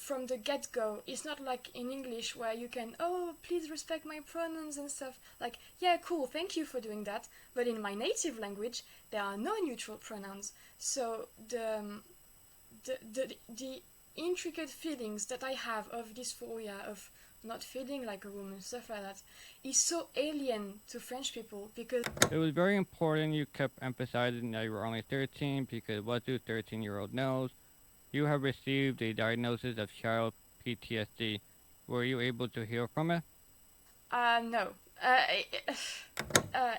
from the get-go. It's not like in English where you can, oh, please respect my pronouns and stuff. Like, yeah, cool, thank you for doing that. But in my native language, there are no neutral pronouns. So the intricate feelings that I have of dysphoria, of not feeling like a woman, stuff like that, is so alien to French people because... It was very important you kept emphasizing that you were only 13 because what do 13-year-old knows? You have received a diagnosis of child PTSD. Were you able to heal from it? No.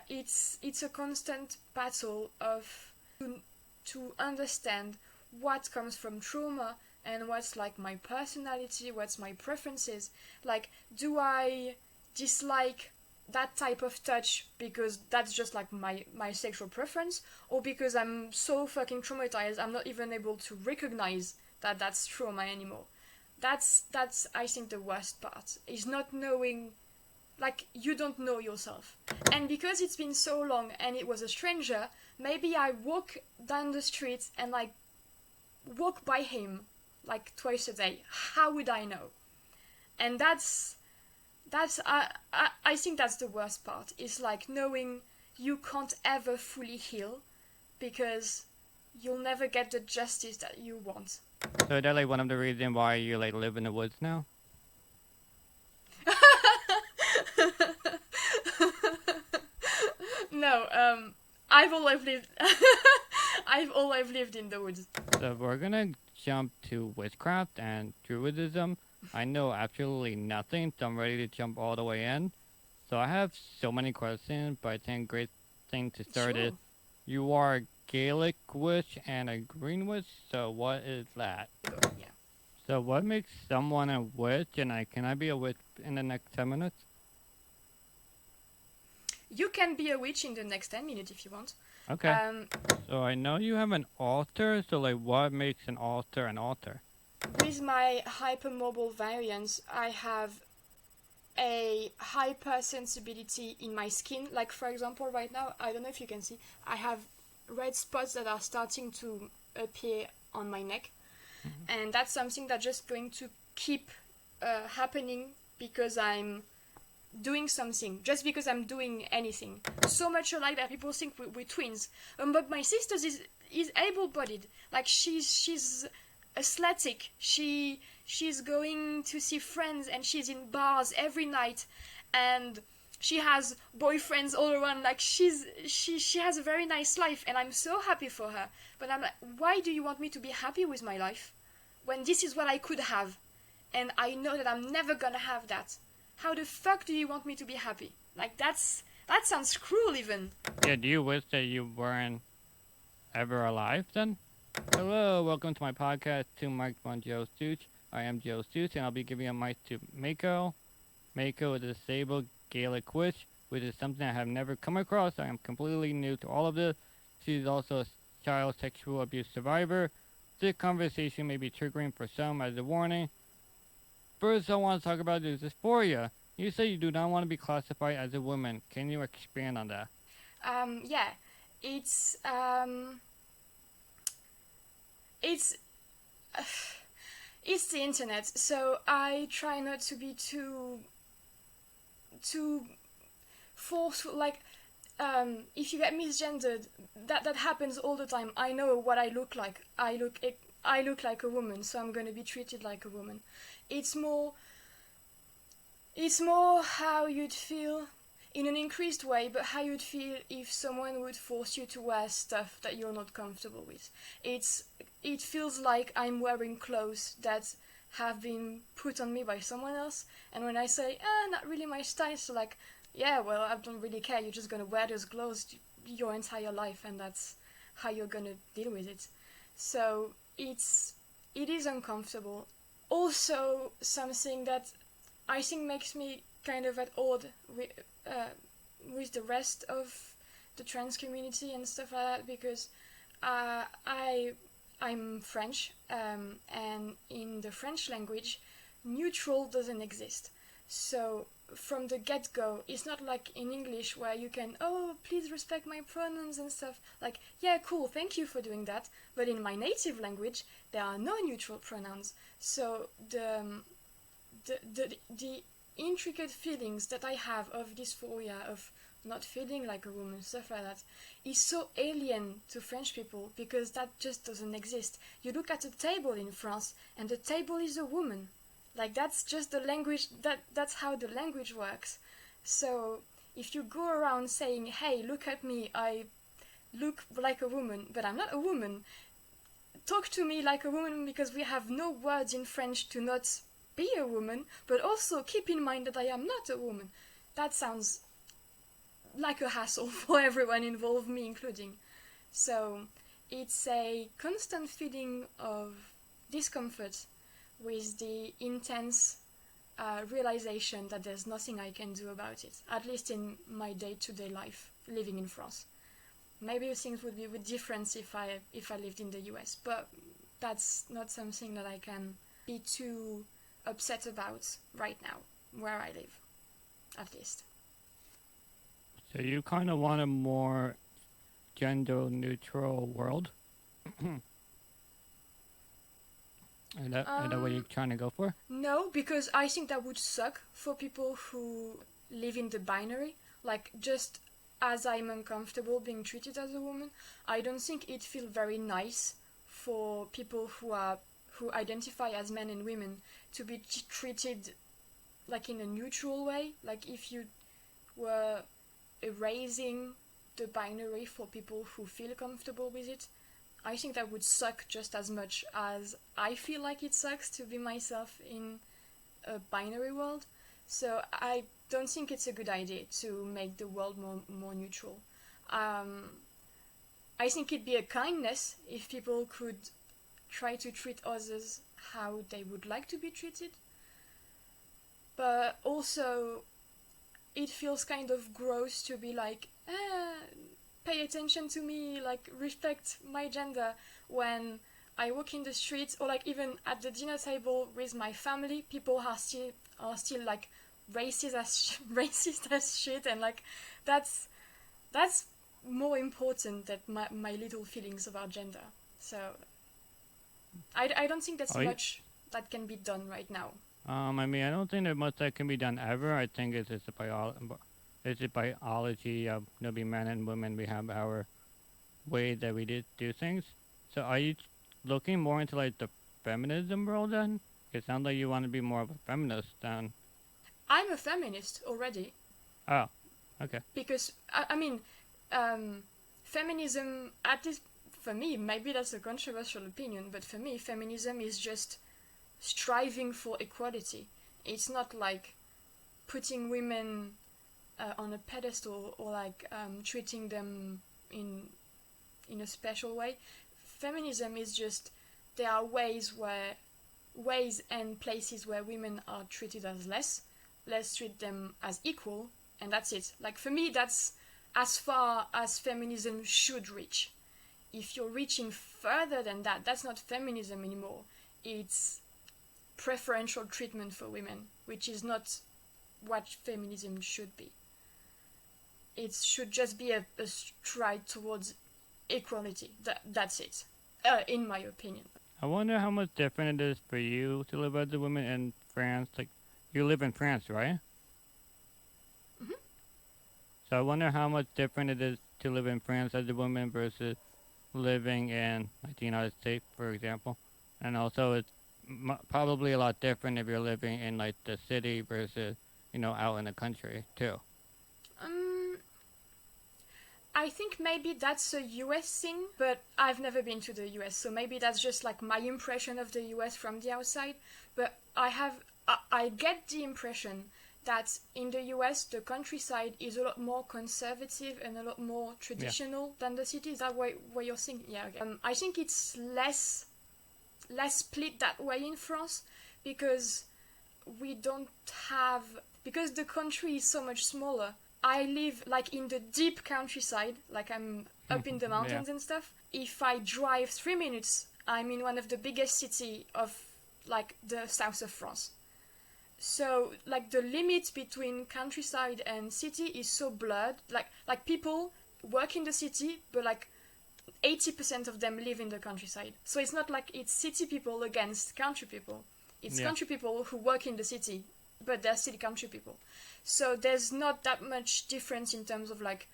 It's a constant battle of to understand what comes from trauma and what's like my personality, what's my preferences. Like, do I dislike that type of touch because that's just like my sexual preference, or because I'm so fucking traumatized I'm not even able to recognize that that's trauma anymore. That's I think the worst part, is not knowing, like, you don't know yourself. And because it's been so long and it was a stranger, maybe I walk down the street and like walk by him like twice a day. How would I know? And that's I think that's the worst part, is like knowing you can't ever fully heal because you'll never get the justice that you want. So is that like one of the reasons why you like live in the woods now? No, I've always lived I've always lived in the woods. So we're gonna jump to witchcraft and Druidism. I know absolutely nothing, so I'm ready to jump all the way in. So I have so many questions, but I think great thing to start is, you are a Gaelic witch and a green witch, so what is that? Yeah. So what makes someone a witch, and can I be a witch in the next 10 minutes? You can be a witch in the next 10 minutes if you want. Okay. So I know you have an altar, so like what makes an altar an altar? With my hypermobile variants, I have a hypersensibility in my skin. Like, for example, right now, I don't know if you can see, I have red spots that are starting to appear on my neck. Mm-hmm. And that's something that's just going to keep happening because I'm doing something, just because I'm doing anything. So much alike that people think we're twins. But my sister is able-bodied. Like, she's athletic. She's going to see friends and she's in bars every night, and she has boyfriends all around. Like, she has a very nice life, and I'm so happy for her. But I'm like, why do you want me to be happy with my life when this is what I could have, and I know that I'm never gonna have that? How the fuck do you want me to be happy? Like, that sounds cruel even. Yeah, do you wish that you weren't ever alive then? Hello, welcome to my podcast, to Mike on Joe Stooch. I am Joe Stooch, and I'll be giving a mic to Mako. Mako is a disabled Gaelic witch, which is something I have never come across. I am completely new to all of this. She is also a child sexual abuse survivor. This conversation may be triggering for some as a warning. First, I want to talk about is dysphoria. You say you do not want to be classified as a woman. Can you expand on that? Yeah, it's the internet, so I try not to be too forceful. Like, if you get misgendered, that happens all the time. I know what I look like. I look like a woman, so I'm gonna be treated like a woman. It's more how you'd feel in an increased way, but how you'd feel if someone would force you to wear stuff that you're not comfortable with. It feels like I'm wearing clothes that have been put on me by someone else, and when I say, not really my style, it's like, yeah, well, I don't really care, you're just gonna wear those clothes your entire life, and that's how you're gonna deal with it. So it is uncomfortable. Also, something that I think makes me kind of at odds with the rest of the trans community and stuff like that, because I'm French, and in the French language, neutral doesn't exist. So from the get-go, it's not like in English where you can, oh, please respect my pronouns and stuff. Like, yeah, cool, thank you for doing that. But in my native language, there are no neutral pronouns. So the intricate feelings that I have of dysphoria, of not feeling like a woman, stuff like that, is so alien to French people because that just doesn't exist. You look at a table in France and the table is a woman. Like, that's just the language, that's how the language works. So if you go around saying, hey, look at me, I look like a woman, but I'm not a woman, talk to me like a woman, because we have no words in French to not be a woman, but also keep in mind that I am not a woman. That sounds like a hassle for everyone involved, me including. So it's a constant feeling of discomfort with the intense realization that there's nothing I can do about it, at least in my day-to-day life living in France. Maybe things would be different if I lived in the US, but that's not something that I can be too upset about right now, where I live, at least. So you kind of want a more gender-neutral world? Is that what you're trying to go for? No, because I think that would suck for people who live in the binary. Like, just as I'm uncomfortable being treated as a woman, I don't think it'd feel very nice for people who identify as men and women to be treated like in a neutral way. Like, if you were erasing the binary for people who feel comfortable with it, I think that would suck just as much as I feel like it sucks to be myself in a binary world. So I don't think it's a good idea to make the world more neutral. I think it'd be a kindness if people could try to treat others how they would like to be treated. But also, it feels kind of gross to be like, pay attention to me, like, respect my gender, when I walk in the streets, or like even at the dinner table with my family, people are still like racist as shit, and like that's more important than my little feelings about gender. So I don't think there's much that can be done right now. I mean, I don't think there's much that can be done ever. I think it's a biology of be men and women. We have our way that we do things. So are you looking more into like the feminism world then? It sounds like you want to be more of a feminist then. I'm a feminist already. Oh, okay. Because I mean, feminism, at least for me, maybe that's a controversial opinion, but for me, feminism is just striving for equality. It's not like putting women on a pedestal or like treating them in a special way. Feminism is just, there are ways and places where women are treated as less. Let's treat them as equal, and that's it. Like, for me, that's as far as feminism should reach. If you're reaching further than that, that's not feminism anymore. It's preferential treatment for women, which is not what feminism should be. It should just be a stride towards equality. That's it, in my opinion. I wonder how much different it is for you to live as a woman in France. Like, you live in France, right? Mm-hmm. So I wonder how much different it is to live in France as a woman versus living in like the United States, for example. And also, it's probably a lot different if you're living in like the city versus, out in the country too. I think maybe that's a US thing, but I've never been to the US, so maybe that's just like my impression of the US from the outside. But I get the impression that in the US the countryside is a lot more conservative and a lot more traditional than the city. Is that what you're saying? Yeah, okay. I think it's less split that way in France, because because the country is so much smaller. I live like in the deep countryside, like I'm up in the mountains and stuff. If I drive 3 minutes, I'm in one of the biggest cities of like the south of France. So like the limit between countryside and city is so blurred. Like people work in the city, but like 80% of them live in the countryside. So it's not like it's city people against country people. It's country people who work in the city, but they're still country people. So there's not that much difference in terms of like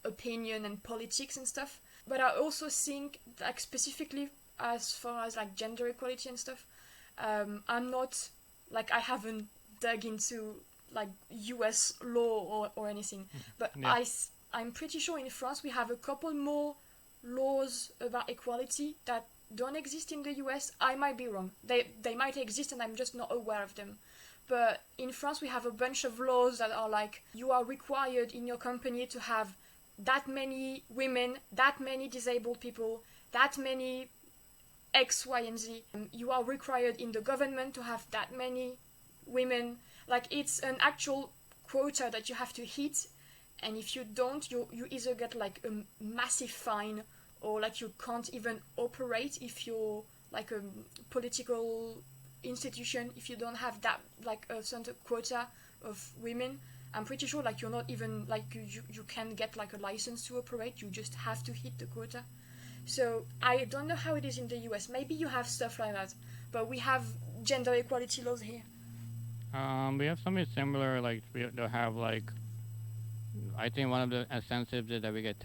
opinion and politics and stuff. But I also think like specifically as far as like gender equality and stuff, I'm not like I haven't dug into like US law or anything, but I'm pretty sure in France we have a couple more laws about equality that don't exist in the US. I might be wrong. They might exist and I'm just not aware of them. But in France we have a bunch of laws that are like you are required in your company to have that many women, that many disabled people, that many X, Y, and Z. You are required in the government to have that many women. Like it's an actual quota that you have to hit, and if you don't, you either get like a massive fine or like you can't even operate if you're like a political institution if you don't have that like a certain quota of women. I'm pretty sure like you're not even like you can get like a license to operate. You just have to hit the quota. So I don't know how it is in the US. Maybe you have stuff like that, but we have gender equality laws here. We have something similar. Like we don't have like, I think one of the incentives is that we get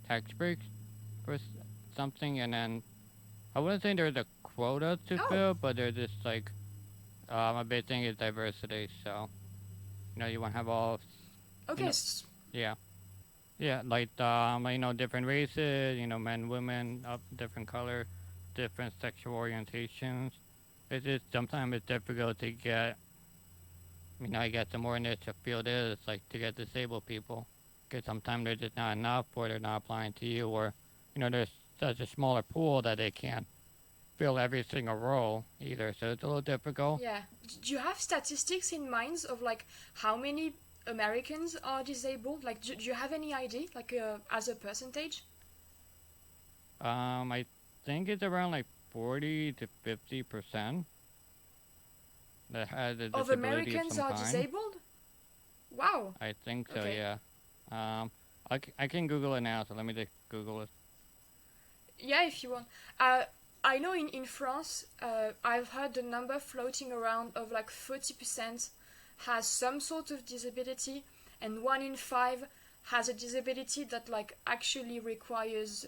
tax breaks for something, and then I wouldn't say there's a quota to fill, but there's just like a big thing is diversity. So you want to have all. Okay. Yeah, like different races, men, women, of different color, different sexual orientations. It's just sometimes it's difficult to get. I guess the more niche a field is, like to get disabled people, because sometimes they're just not enough, or they're not applying to you, or there's such a smaller pool that they can't fill every single role either. So it's a little difficult. Yeah. Do you have statistics in mind of like how many Americans are disabled? Like, do you have any idea, like as a percentage? I think it's around like 40 to 50% that has a disability of Americans of some are kind. Disabled? Wow. I think so. Okay. Yeah. I can Google it now. So let me just Google it. Yeah, if you want. I know in France, I've heard the number floating around of like 30% has some sort of disability, and 1 in 5 has a disability that like actually requires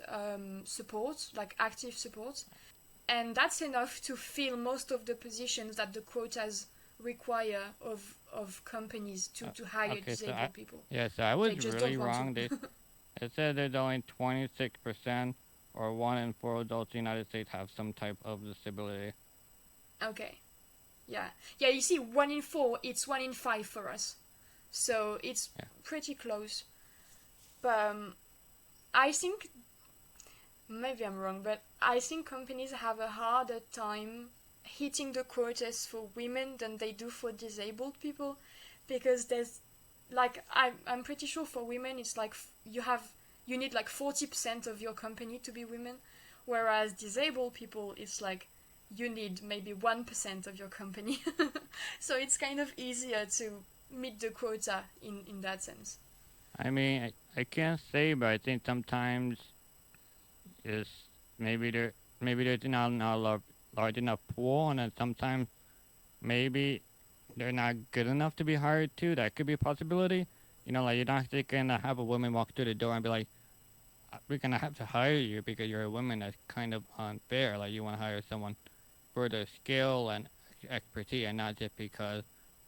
support, like active support, and that's enough to fill most of the positions that the quotas require of companies to hire disabled people. Yeah, so I was really wrong. It said there's only 26% or 1 in 4 adults in the United States have some type of disability. Okay. Yeah, you see, 1 in 4, it's 1 in 5 for us. So it's pretty close. But I think, maybe I'm wrong, but I think companies have a harder time hitting the quotas for women than they do for disabled people. Because there's, like, I'm pretty sure for women it's like you need like 40% of your company to be women. Whereas disabled people, it's like, you need maybe 1% of your company. So it's kind of easier to meet the quota in that sense. I mean, I can't say, but I think sometimes is maybe there's not a large enough pool, and then sometimes maybe they're not good enough to be hired too. That could be a possibility. Like you're not just gonna have a woman walk through the door and be like, we're gonna have to hire you because you're a woman. That's kind of unfair. Like you want to hire someone for their skill and expertise, and not just because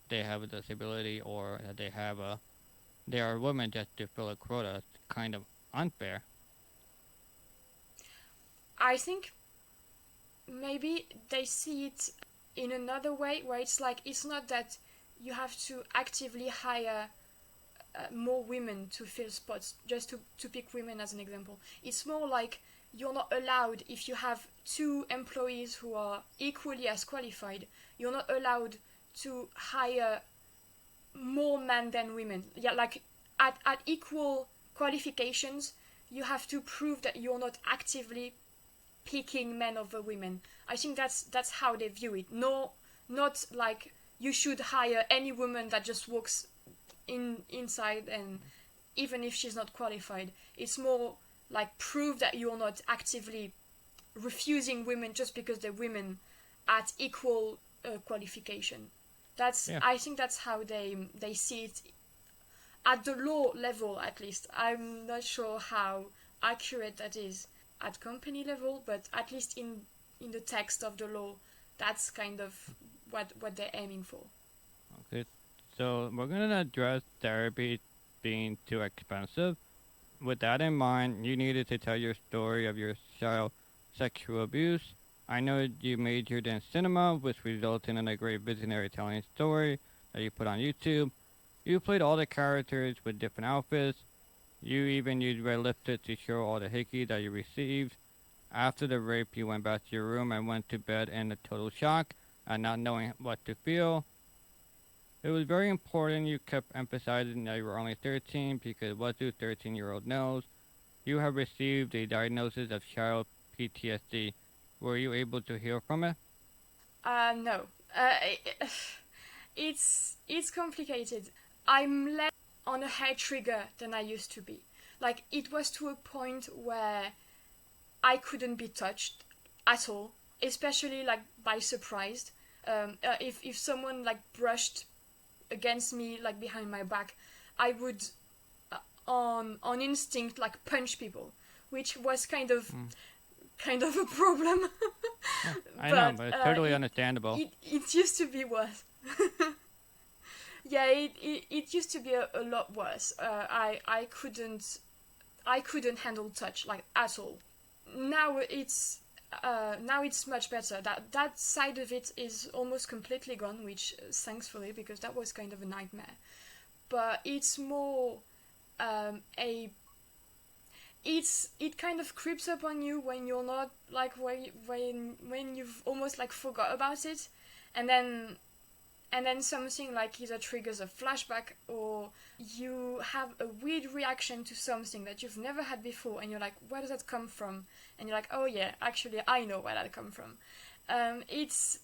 they have a disability or that they are a woman just to fill a quota. It's kind of unfair. I think maybe they see it in another way, where it's like, it's not that you have to actively hire more women to fill spots, just to pick women as an example. It's more like you're not allowed, if you have 2 employees who are equally as qualified, you're not allowed to hire more men than women. Yeah, like at equal qualifications, you have to prove that you're not actively picking men over women. I think that's how they view it. No, not like you should hire any woman that just walks inside, and even if she's not qualified. It's more like prove that you're not actively refusing women just because they're women at equal qualification. I think that's how they see it at the law level, at least. I'm not sure how accurate that is at company level, but at least in the text of the law, that's kind of what they're aiming for. Okay, so we're going to address therapy being too expensive. With that in mind, you needed to tell your story of your child sexual abuse. I know you majored in cinema, which resulted in a great visionary telling story that you put on YouTube. You played all the characters with different outfits. You even used red lipstick to show all the hickey that you received. After the rape, you went back to your room and went to bed in a total shock and not knowing what to feel. It was very important you kept emphasizing that you were only 13 because what do 13-year-old knows? You have received a diagnosis of child PTSD. Were you able to heal from it? No. It's complicated. I'm less on a hair trigger than I used to be. Like, it was to a point where I couldn't be touched at all, especially like by surprise. If someone like brushed against me, like behind my back, I would on instinct like punch people, which was kind of a problem. I know, but it's totally understandable. It used to be worse. Yeah, it used to be a lot worse. I couldn't handle touch like at all. Now it's much better. That side of it is almost completely gone, which thankfully, because that was kind of a nightmare. But it's more it kind of creeps up on you when you're not like when you've almost like forgot about it, and then something like either triggers a flashback or you have a weird reaction to something that you've never had before, and you're like, where does that come from? And you're like, oh yeah, actually I know where that come from. It's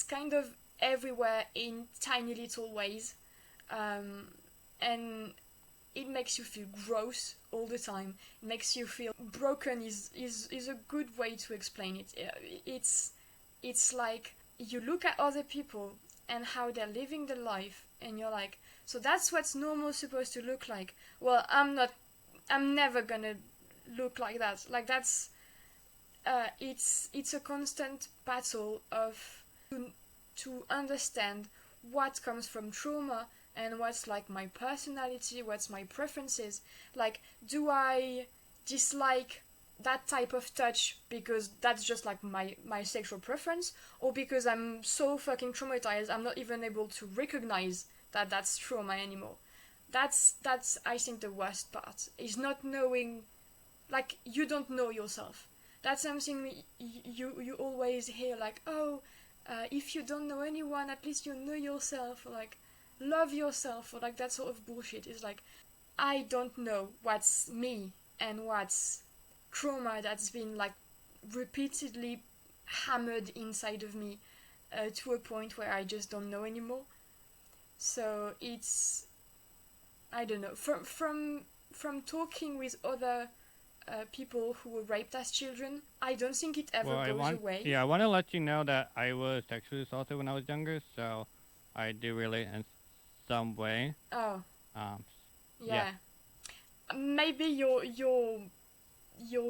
kind of everywhere in tiny little ways, and it makes you feel gross all the time. It makes you feel broken is a good way to explain it. It's like you look at other people and how they're living their life, and you're like, so that's what's normal supposed to look like. Well, I'm never gonna look like that. Like that's it's a constant battle of to understand what comes from trauma and what's like my personality, what's my preferences. Like, do I dislike that type of touch because that's just like my sexual preference, or because I'm so fucking traumatized I'm not even able to recognize that that's trauma anymore. That's I think the worst part is not knowing, like, you don't know yourself. That's something you always hear, like, oh, if you don't know anyone, at least you know yourself, or like love yourself, or like that sort of bullshit. Is like, I don't know what's me and what's trauma that's been like repeatedly hammered inside of me to a point where I just don't know anymore. So it's, I don't know, from talking with other people who were raped as children, I don't think it ever goes away. Yeah, I want to let you know that I was sexually assaulted when I was younger, so I do relate in some way. Oh. Yeah. Maybe your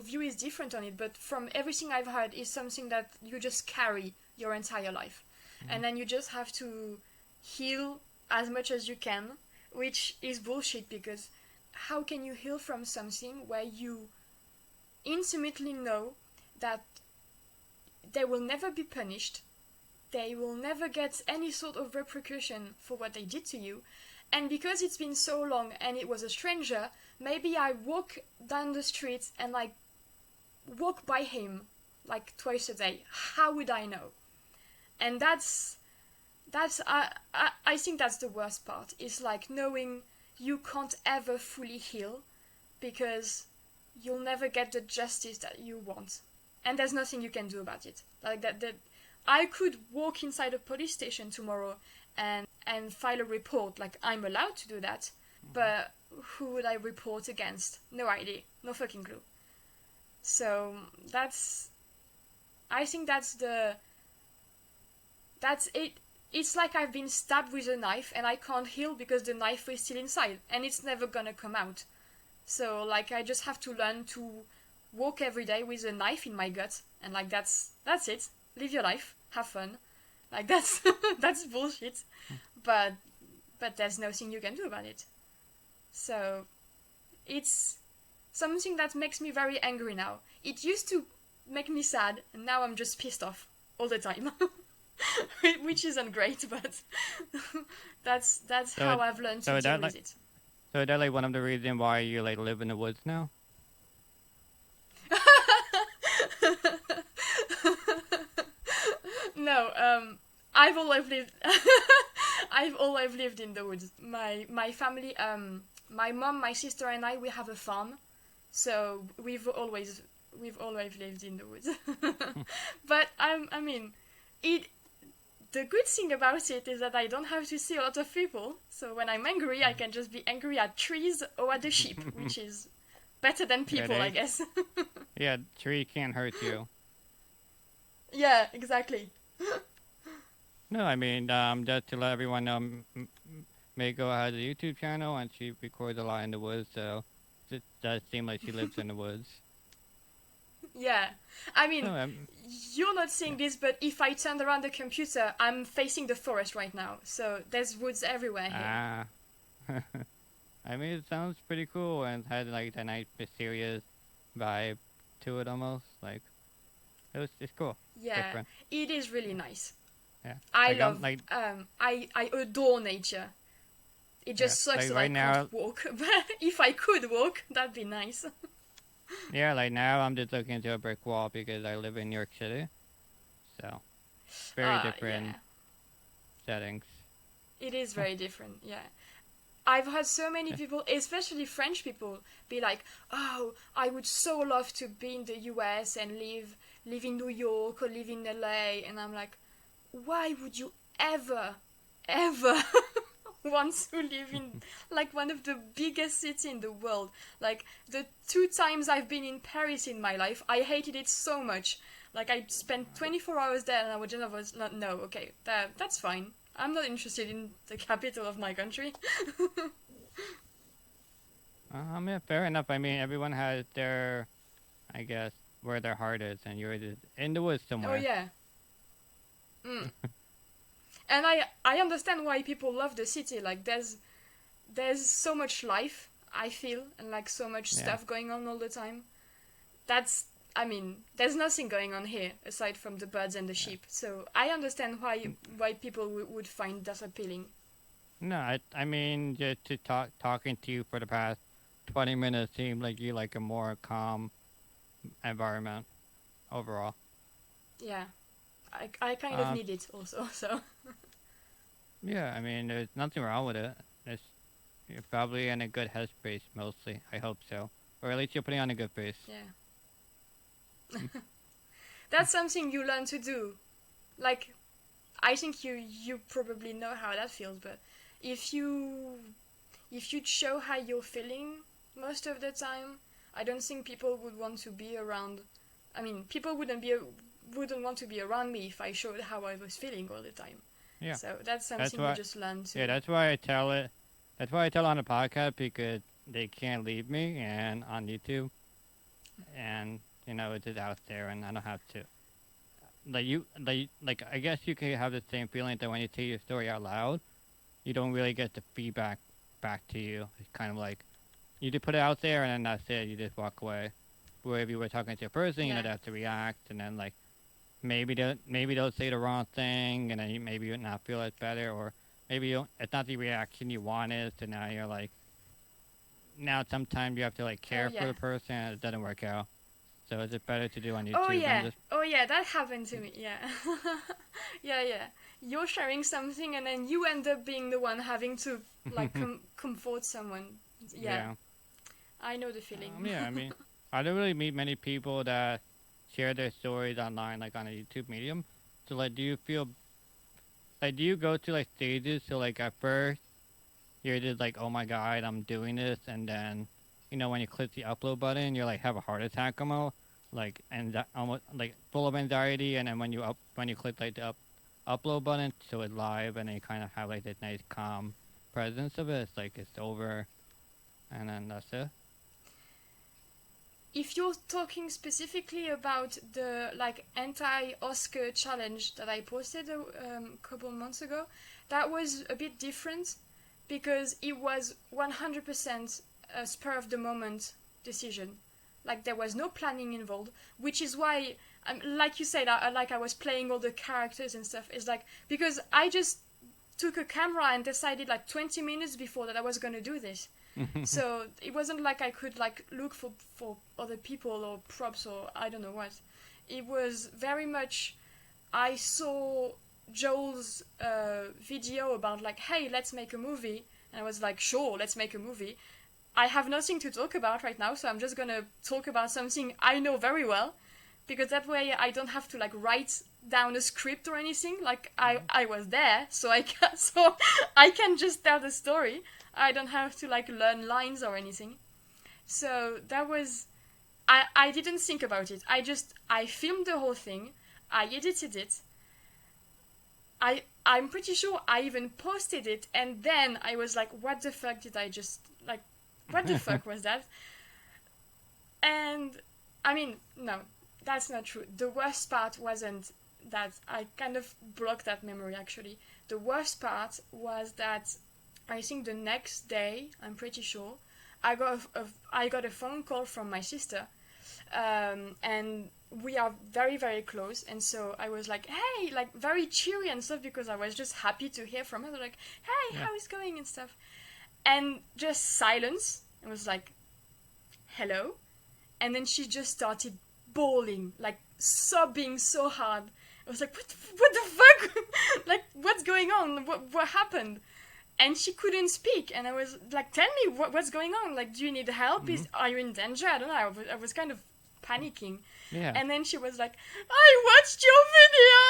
view is different on it, but from everything I've heard, is something that you just carry your entire life. Mm-hmm. And then you just have to heal as much as you can, which is bullshit, because how can you heal from something where you intimately know that they will never be punished, they will never get any sort of repercussion for what they did to you, and because it's been so long and it was a stranger, maybe I walk down the street and like walk by him like twice a day. How would I know? And that's I think that's the worst part, is like knowing you can't ever fully heal because you'll never get the justice that you want, and there's nothing you can do about it. Like that I could walk inside a police station tomorrow and file a report. Like, I'm allowed to do that, but who would I report against? No idea, no fucking clue. So I think that's it. It's like I've been stabbed with a knife and I can't heal because the knife is still inside and it's never gonna come out. So like I just have to learn to walk every day with a knife in my gut, and like that's it. Live your life, have fun. Like that's that's bullshit. But there's nothing you can do about it. So it's something that makes me very angry now. It used to make me sad, and now I'm just pissed off all the time. Which isn't great, but that's how I've learned to deal with it. So is that like one of the reasons why you like live in the woods now? No, I've always lived. I've always lived in the woods. My family, my mom, my sister, and I, we have a farm, so we've always lived in the woods. But I mean, it. The good thing about it is that I don't have to see a lot of people. So when I'm angry, I can just be angry at trees or at the sheep, which is better than people, I guess. Yeah, tree can't hurt you. Yeah, exactly. No, I mean, just to let everyone know, Mako has a YouTube channel and she records a lot in the woods, so it does seem like she lives in the woods. Yeah, I mean, you're not seeing this, but if I turned around the computer, I'm facing the forest right now, so there's woods everywhere here. Ah. I mean, it sounds pretty cool and had like a nice mysterious vibe to it almost. Like, it's cool. Yeah, different. It is really nice. Yeah. I love, I adore nature. It just sucks that I can't walk, but if I could walk, that'd be nice. Yeah, like now I'm just looking into a brick wall because I live in New York City. So, very different settings. It is very different, yeah. I've heard so many people, especially French people, be like, oh, I would so love to be in the US and live in New York or live in LA. And I'm like, why would you ever want to live in like one of the biggest cities in the world? Like the 2 times I've been in Paris in my life, I hated it so much. Like I spent 24 hours there and I was not, no, okay, that's fine. I'm not interested in the capital of my country. Yeah, fair enough. I mean, everyone has their, I guess, where their heart is, and you're just in the woods somewhere. Oh yeah. And I understand why people love the city. Like there's so much life, I feel, and like so much stuff going on all the time. I mean, there's nothing going on here aside from the birds and the sheep. So I understand why people would find that appealing. No, I mean, just to talking to you for the past 20 minutes seemed like you like a more calm environment overall. Yeah. I kind of need it also, so. Yeah, I mean, there's nothing wrong with it. You're probably in a good headspace mostly. I hope so. Or at least you're putting on a good face. Yeah. That's something you learn to do. Like, I think you probably know how that feels, but if you show how you're feeling most of the time, I don't think people would want to be around. I mean, people wouldn't want to be around me if I showed how I was feeling all the time. Yeah. So that's something you just learn to. Yeah, that's why I tell it. That's why I tell on the podcast, because they can't leave me, and on YouTube, and you know it's just out there, and I don't have to. Like I guess you can have the same feeling that when you tell your story out loud, you don't really get the feedback back to you. It's kind of like you just put it out there, and then that's it. You just walk away. Where if you were talking to a person, you know, they have to react, and then like maybe they'll say the wrong thing, and then maybe you not feel it better, or maybe it's not the reaction you wanted, so now you're like, now sometimes you have to like care for the person, and it doesn't work out. So is it better to do on YouTube? Oh yeah, that happened to me. Yeah, yeah. You're sharing something, and then you end up being the one having to like comfort someone. Yeah. I know the feeling. Yeah, I mean, I don't really meet many people that share their stories online, like on a YouTube medium. So like, do you feel like do you go to like stages? So like at first you're just like, oh my god, I'm doing this, and then when you click the upload button, you're like have a heart attack almost, like and almost like full of anxiety, and then when you click like the upload button, so it's live, and then you kind of have like this nice calm presence of it. It's like it's over, and then that's it. If you're talking specifically about the like anti-Oscar challenge that I posted a couple months ago, that was a bit different because it was 100% a spur of the moment decision. Like there was no planning involved, which is why, like you said, I was playing all the characters and stuff. It's like because I just took a camera and decided like 20 minutes before that I was gonna do this. So it wasn't like I could like look for other people or props or I don't know what. It was very much I saw Joel's video about like, hey, let's make a movie, and I was like, sure, let's make a movie. I have nothing to talk about right now, so I'm just gonna talk about something I know very well, because that way I don't have to like write down a script or anything. Like I was there, so I can just tell the story. I don't have to like learn lines or anything. So that was I didn't think about it. I filmed the whole thing. I edited it. I'm pretty sure I even posted it, and then I was like, what the fuck did I just like what the fuck was that? And I mean, no, that's not true. The worst part wasn't that. I kind of blocked that memory actually. The worst part was that I think the next day, I'm pretty sure, I got a phone call from my sister, and we are very, very close, and so I was like, hey, like very cheery and stuff, because I was just happy to hear from her. They're like, hey, how is it going and stuff, and just silence. I was like, hello, and then she just started bawling, like sobbing so hard. I was like, what the fuck? Like, what's going on? What happened? And she couldn't speak, and I was like, tell me what's going on, like, do you need help? Are you in danger? I don't know, I was kind of panicking. Yeah. And then she was like, I watched your video.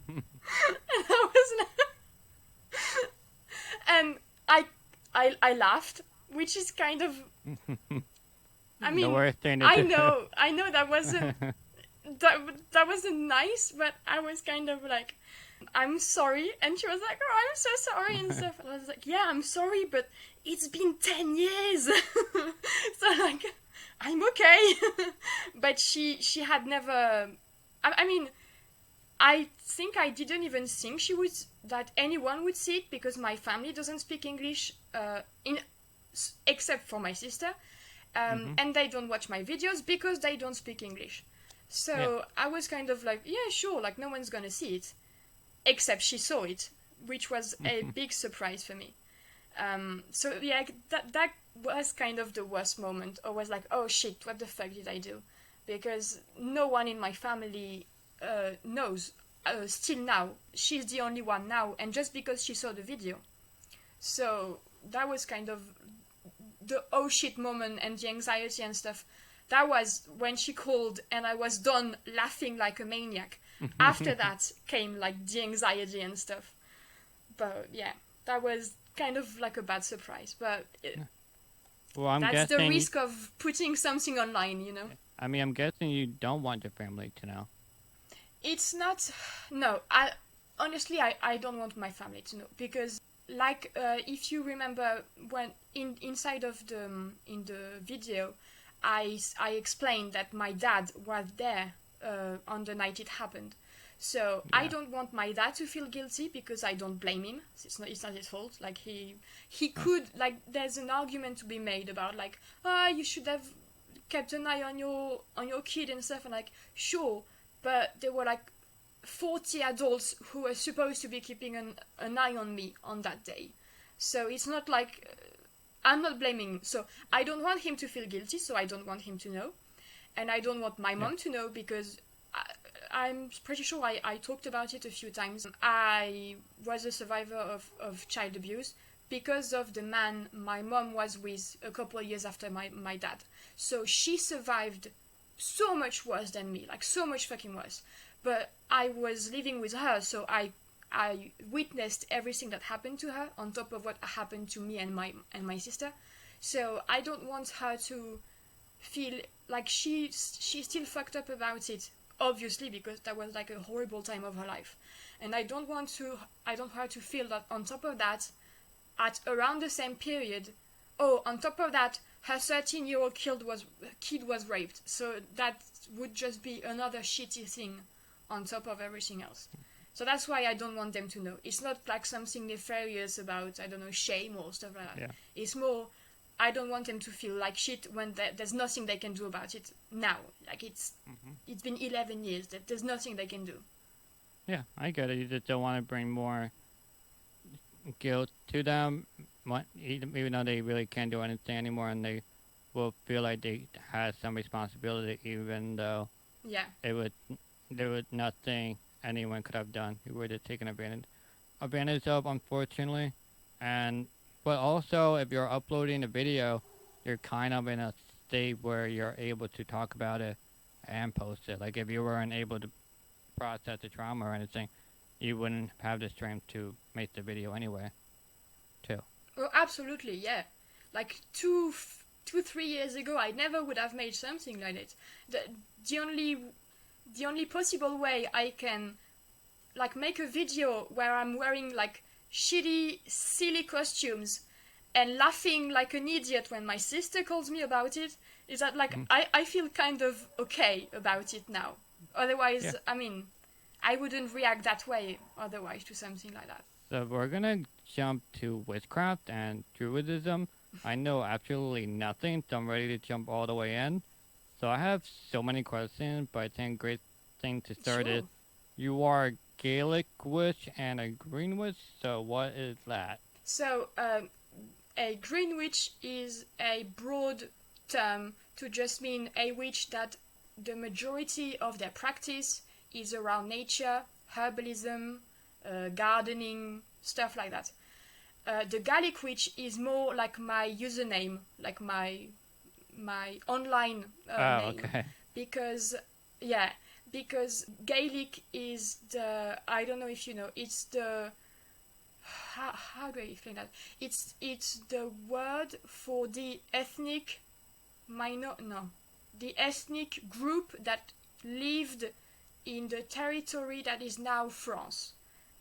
And I was like and I laughed, which is kind of I mean, the worst thing to I do. know that wasn't that wasn't nice, but I was kind of like, I'm sorry. And she was like, oh, I'm so sorry and stuff. And I was like, yeah, I'm sorry, but it's been 10 years. So like, I'm okay. But she had never, I mean, I think I didn't even think that anyone would see it, because my family doesn't speak English, except for my sister. And they don't watch my videos because they don't speak English. So I was kind of like, yeah, sure, like no one's gonna see it. Except she saw it, which was a big surprise for me. So yeah, that was kind of the worst moment. I was like, oh shit, what the fuck did I do? Because no one in my family knows. Still now, she's the only one now, and just because she saw the video. So that was kind of the oh shit moment, and the anxiety and stuff. That was when she called, and I was done laughing like a maniac. After that came like the anxiety and stuff. But yeah, that was kind of like a bad surprise. But that's the risk of putting something online, you know? I mean, I'm guessing you don't want your family to know. It's not... No, honestly, I don't want my family to know. Because, like, if you remember, when inside of in the video, I explained that my dad was there on the night it happened. So I don't want my dad to feel guilty, because I don't blame him. It's not his fault. Like he could, like, there's an argument to be made about like, you should have kept an eye on your kid and stuff, and like, sure, but there were like 40 adults who were supposed to be keeping an eye on me on that day. So it's not like I'm not blaming him. So I don't want him to feel guilty, so I don't want him to know. And I don't want my mom to know, because I'm pretty sure I talked about it a few times. I was a survivor of child abuse because of the man my mom was with a couple of years after my dad. So she survived so much worse than me, like so much fucking worse. but I was living with her, so I witnessed everything that happened to her on top of what happened to me and my sister. So I don't want her to feel like she's still fucked up about it, obviously, because that was like a horrible time of her life. And I don't want her to feel that on top of that, at around the same period, on top of that, her 13-year-old kid was raped. So that would just be another shitty thing on top of everything else. So that's why I don't want them to know. It's not like something nefarious about, I don't know, shame or stuff like that. Yeah. It's more, I don't want them to feel like shit when there's nothing they can do about it now. Like it's been 11 years, that there's nothing they can do. Yeah, I get it. You just don't want to bring more guilt to them, even though they really can't do anything anymore, and they will feel like they have some responsibility, even though there was nothing anyone could have done. You were just taken advantage of, unfortunately. But also, if you're uploading a video, you're kind of in a state where you're able to talk about it and post it. Like, if you weren't able to process the trauma or anything, you wouldn't have the strength to make the video anyway, too. Well, absolutely, yeah. Like, 3 years ago, I never would have made something like it. The only possible way I can, like, make a video where I'm wearing, like, shitty, silly costumes and laughing like an idiot when my sister calls me about it, is that, like, I feel kind of okay about it now. Otherwise, I mean, I wouldn't react that way otherwise to something like that. So we're gonna jump to witchcraft and Druidism. I know absolutely nothing, so I'm ready to jump all the way in. So I have so many questions, but I think great thing to start is, you are a Gaelic witch and a green witch, so what is that? So, a green witch is a broad term to just mean a witch that the majority of their practice is around nature, herbalism, gardening, stuff like that. The Gaelic witch is more like my username, like my online name. Okay. Because Gaelic is I don't know if you know, it's the, how do I explain that? It's the word for the ethnic the ethnic group that lived in the territory that is now France.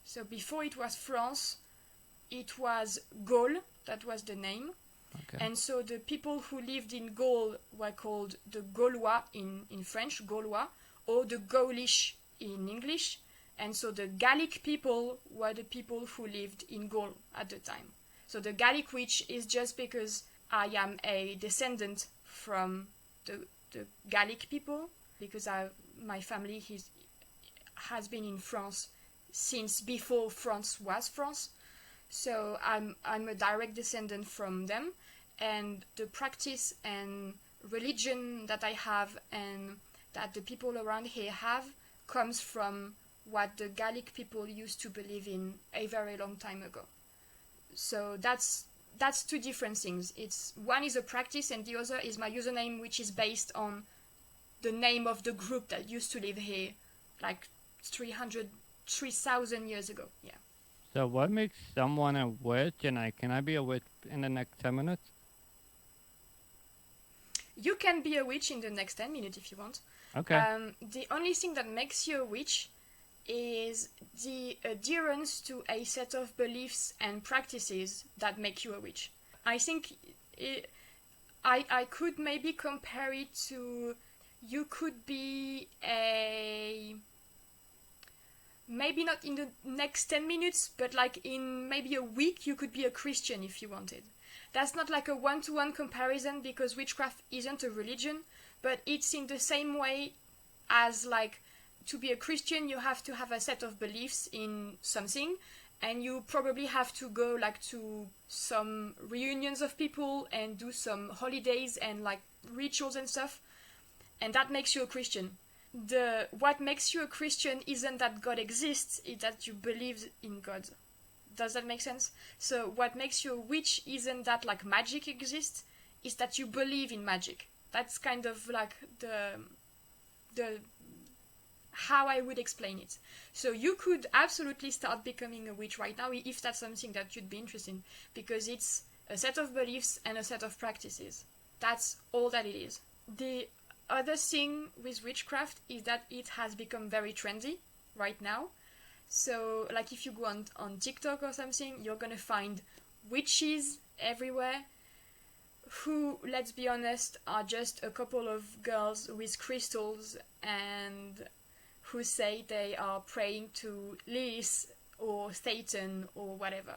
So before it was France, it was Gaul, that was the name. Okay. And so the people who lived in Gaul were called the Gaulois in French, Gaulois, or the Gaulish in English. And so the Gaelic people were the people who lived in Gaul at the time. So the Gaelic witch is just because I am a descendant from the Gaelic people, because my family has been in France since before France was France. So I'm a direct descendant from them, and the practice and religion that I have and that the people around here have comes from what the Gaelic people used to believe in a very long time ago. So that's two different things. One is a practice and the other is my username, which is based on the name of the group that used to live here like 3,000 years ago. Yeah. So what makes someone a witch, and can I be a witch in the next 10 minutes? You can be a witch in the next 10 minutes if you want. Okay. The only thing that makes you a witch is the adherence to a set of beliefs and practices that make you a witch. I think I could maybe compare it to, you could be maybe not in the next 10 minutes, but like in maybe a week, you could be a Christian if you wanted. That's not like a one-to-one comparison because witchcraft isn't a religion, but it's in the same way as like to be a Christian, you have to have a set of beliefs in something, and you probably have to go like to some reunions of people and do some holidays and like rituals and stuff, and that makes you a Christian. What makes you a Christian isn't that God exists, it's that you believe in God. Does that make sense? So what makes you a witch isn't that like magic exists, it's that you believe in magic. That's kind of like the how I would explain it. So you could absolutely start becoming a witch right now if that's something that you'd be interested in, because it's a set of beliefs and a set of practices. That's all that it is. The other thing with witchcraft is that it has become very trendy right now. So, like, if you go on TikTok or something, you're gonna find witches everywhere who, let's be honest, are just a couple of girls with crystals and who say they are praying to Lilith or Satan or whatever.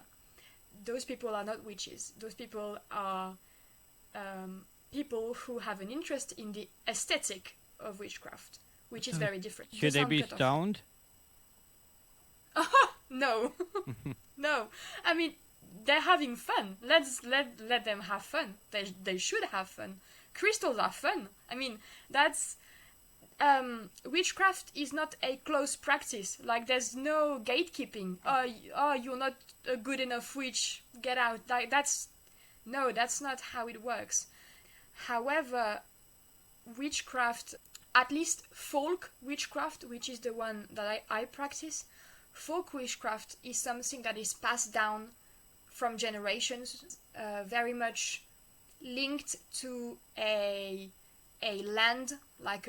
Those people are not witches. Those people are people who have an interest in the aesthetic of witchcraft, which is very different. Should they be stoned? No. No. I mean, they're having fun. Let them have fun. They should have fun. Crystals are fun. I mean, that's witchcraft is not a closed practice. Like, there's no gatekeeping. Oh, you're not a good enough witch. Get out. Like, that's not how it works. However, witchcraft, at least folk witchcraft, which is the one that I practice, folk witchcraft is something that is passed down from generations, very much linked to a land, like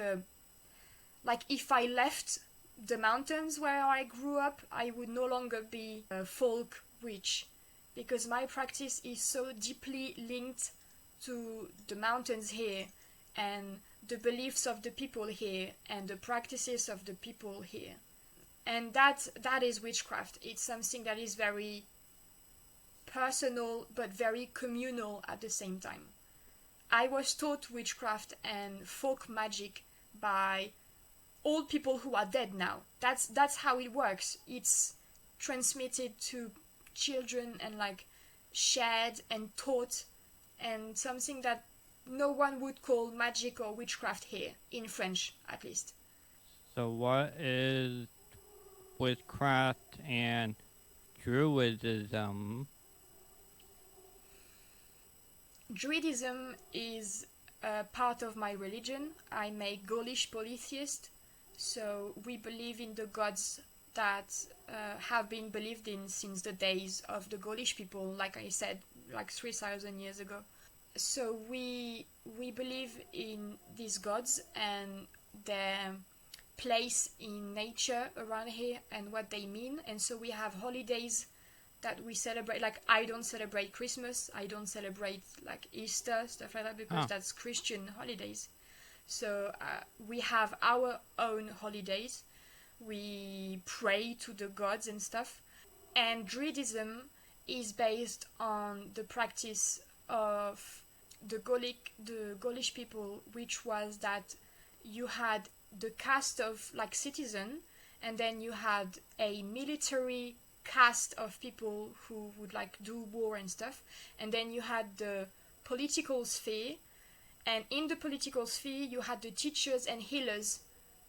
if I left the mountains where I grew up, I would no longer be a folk witch, because my practice is so deeply linked to the mountains here and the beliefs of the people here and the practices of the people here. And that is witchcraft. It's something that is very personal but very communal at the same time. I was taught witchcraft and folk magic by old people who are dead now. That's how it works. It's transmitted to children and like shared and taught, and something that no one would call magic or witchcraft here, in French at least. So what is witchcraft and Druidism? Druidism is a part of my religion. I'm a Gaulish polytheist, so we believe in the gods that have been believed in since the days of the Gaulish people, like I said, like 3,000 years ago. So we believe in these gods and their place in nature around here and what they mean. And so we have holidays that we celebrate. Like, I don't celebrate Christmas, I don't celebrate like Easter, stuff like that, because that's Christian holidays. So we have our own holidays. We pray to the gods and stuff. And Druidism is based on the practice of the Gaulish people, which was that you had the caste of like citizen, and then you had a military caste of people who would like do war and stuff, and then you had the political sphere, and in the political sphere you had the teachers and healers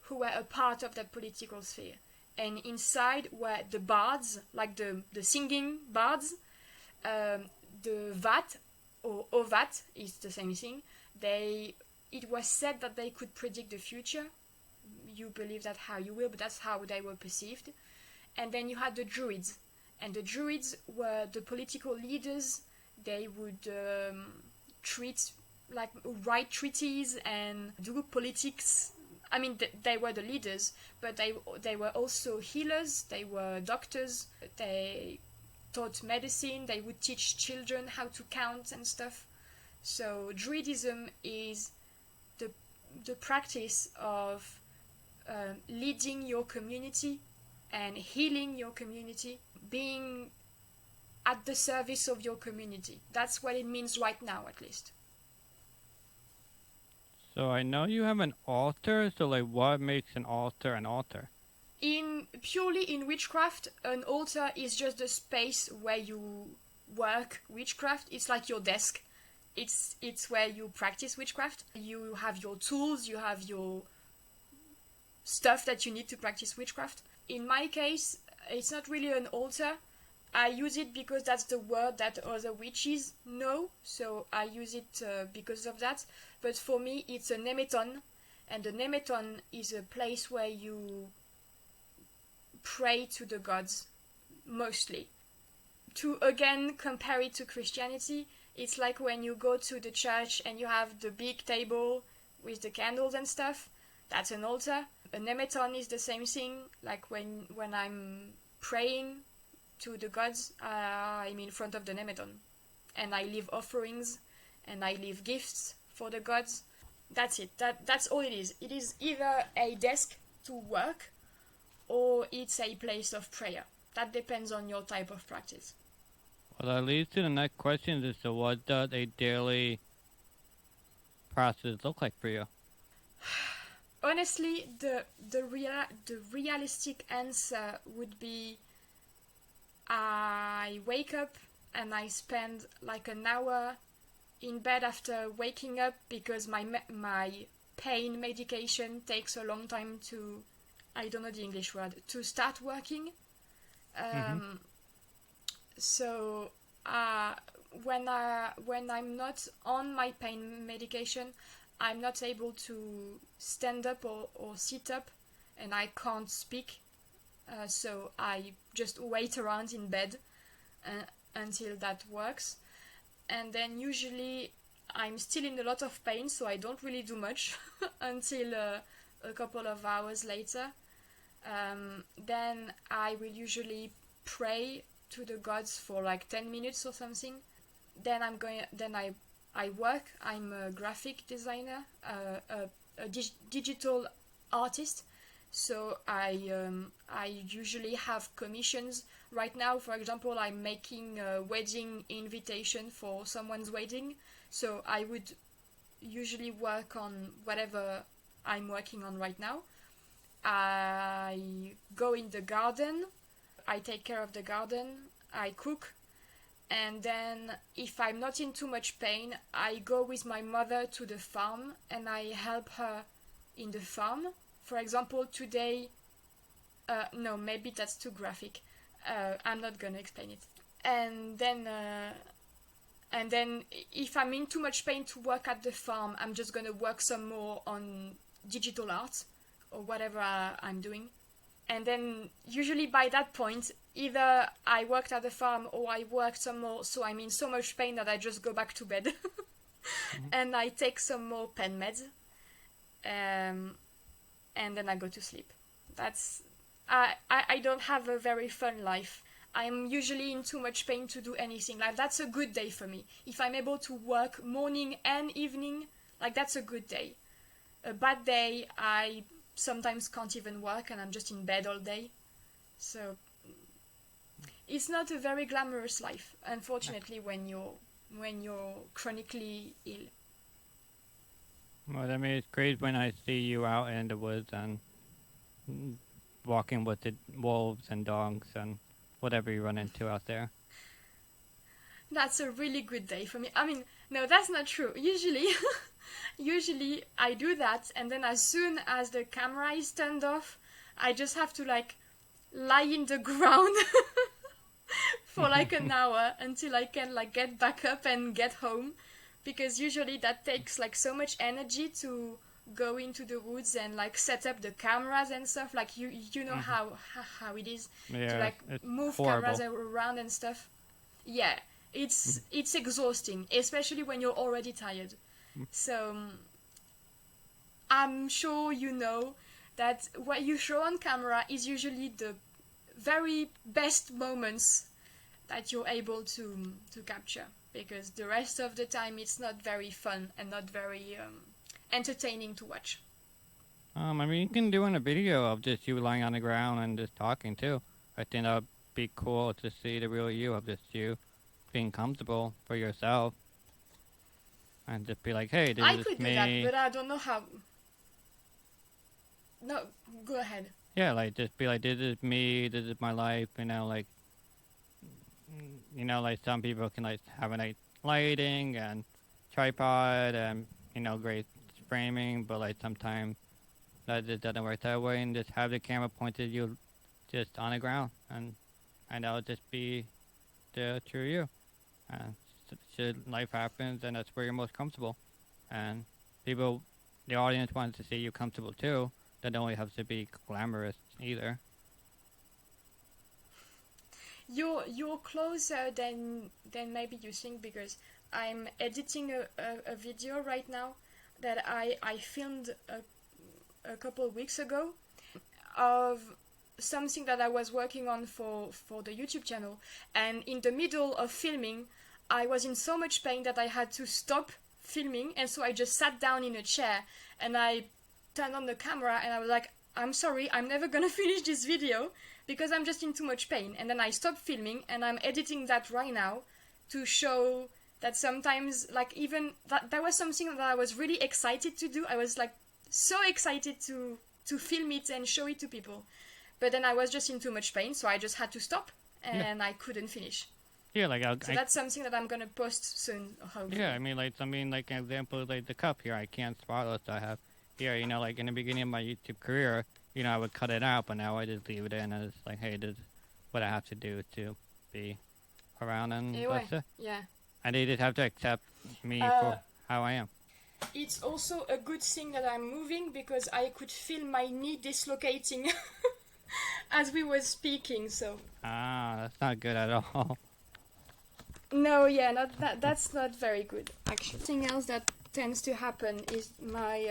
who were a part of that political sphere, and inside were the bards, like the singing bards, the vat or ovat is the same thing. It was said that they could predict the future. You believe that how you will, but that's how they were perceived. And then you had the druids, and the druids were the political leaders. They would write treaties and do politics. I mean, they were the leaders, but they were also healers. They were doctors. They taught medicine. They would teach children how to count and stuff. So Druidism is the practice of leading your community and healing your community, being at the service of your community. That's what it means right now, at least. So I know you have an altar, so like what makes an altar an altar? Purely in witchcraft, an altar is just the space where you work witchcraft. It's like your desk. It's where you practice witchcraft. You have your tools, you have your stuff that you need to practice witchcraft. In my case, it's not really an altar. I use it because that's the word that other witches know, so I use it because of that. But for me, it's an emeton, And the nemeton is a place where you pray to the gods, mostly. To again compare it to Christianity, it's like when you go to the church and you have the big table with the candles and stuff. That's an altar. A nemeton is the same thing. Like when I'm praying to the gods, I'm in front of the nemeton, and I leave offerings, and I leave gifts for the gods. That's it. That's all it is. It is either a desk to work, or it's a place of prayer. That depends on your type of practice. Well, that leads to the next question: is so what does a daily process look like for you? Honestly, the realistic answer would be I wake up and I spend like an hour in bed after waking up because my pain medication takes a long time to, I don't know the English word, to start working. So when I'm not on my pain medication, I'm not able to stand up or sit up, and I can't speak. So I just wait around in bed until that works. And then usually I'm still in a lot of pain, so I don't really do much until a couple of hours later. Then I will usually pray to the gods for like 10 minutes or something. Then I work. I'm a graphic designer, a digital artist. So I usually have commissions. Right now, for example, I'm making a wedding invitation for someone's wedding. So I would usually work on whatever I'm working on right now. I go in the garden. I take care of the garden. I cook. And then if I'm not in too much pain, I go with my mother to the farm and I help her in the farm. For example, today, no, maybe that's too graphic. I'm not gonna explain it. And then if I'm in too much pain to work at the farm, I'm just gonna work some more on digital art or whatever I'm doing. And then usually by that point, either I worked at the farm or I worked some more, so I'm in so much pain that I just go back to bed. And I take some more pain meds. And then I go to sleep. I don't have a very fun life. I'm usually in too much pain to do anything. Like, that's a good day for me. If I'm able to work morning and evening, like, that's a good day. A bad day, I sometimes can't even work and I'm just in bed all day. So it's not a very glamorous life, unfortunately, when you're chronically ill. Well, I mean, it's great when I see you out in the woods and walking with the wolves and dogs and whatever you run into out there. That's a really good day for me. I mean, no, that's not true. Usually I do that, and then as soon as the camera is turned off, I just have to like lie in the ground for like an hour until I can like get back up and get home. Because usually that takes like so much energy to go into the woods and like set up the cameras and stuff. Like you know how it is to like move cameras around and stuff. Yeah, it's exhausting, especially when you're already tired. So I'm sure you know that what you show on camera is usually the very best moments that you're able to capture. Because the rest of the time it's not very fun and not very entertaining to watch. I mean, you can do in a video of just you lying on the ground and just talking too. I think that would be cool to see the real you of just you being comfortable for yourself. And just be like, hey, this is me. I could do that, but I don't know how. No, go ahead. Yeah, like just be like, this is me, this is my life, like some people can like have a nice lighting and tripod and great framing, but like sometimes that just doesn't work that way, and just have the camera pointed you just on the ground, and that'll just be the true you. And life happens, and that's where you're most comfortable. And people the audience wants to see you comfortable too. That only have to be glamorous either. You're closer than maybe you think, because I'm editing a video right now that I filmed a couple of weeks ago of something that I was working on for the YouTube channel, and in the middle of filming I was in so much pain that I had to stop filming, and so I just sat down in a chair and I turned on the camera and I was like, I'm sorry, I'm never gonna finish this video because I'm just in too much pain. And then I stopped filming and I'm editing that right now to show that sometimes, like, even that was something that I was really excited to do. I was like so excited to film it and show it to people, but then I was just in too much pain, so I just had to stop and I couldn't finish. Yeah, like so that's something that I'm gonna post soon, hopefully. Yeah, I mean, like an example, like the cup here, I can't swallow, so I have here, you know, like in the beginning of my YouTube career, you know, I would cut it out, but now I just leave it in, and it's like, hey, this is what I have to do to be around, and anyway, that's it. Yeah. And they just have to accept me for how I am. It's also a good thing that I'm moving, because I could feel my knee dislocating as we were speaking, so. That's not good at all. No, yeah, not that. That's not very good, actually. Something else that tends to happen is my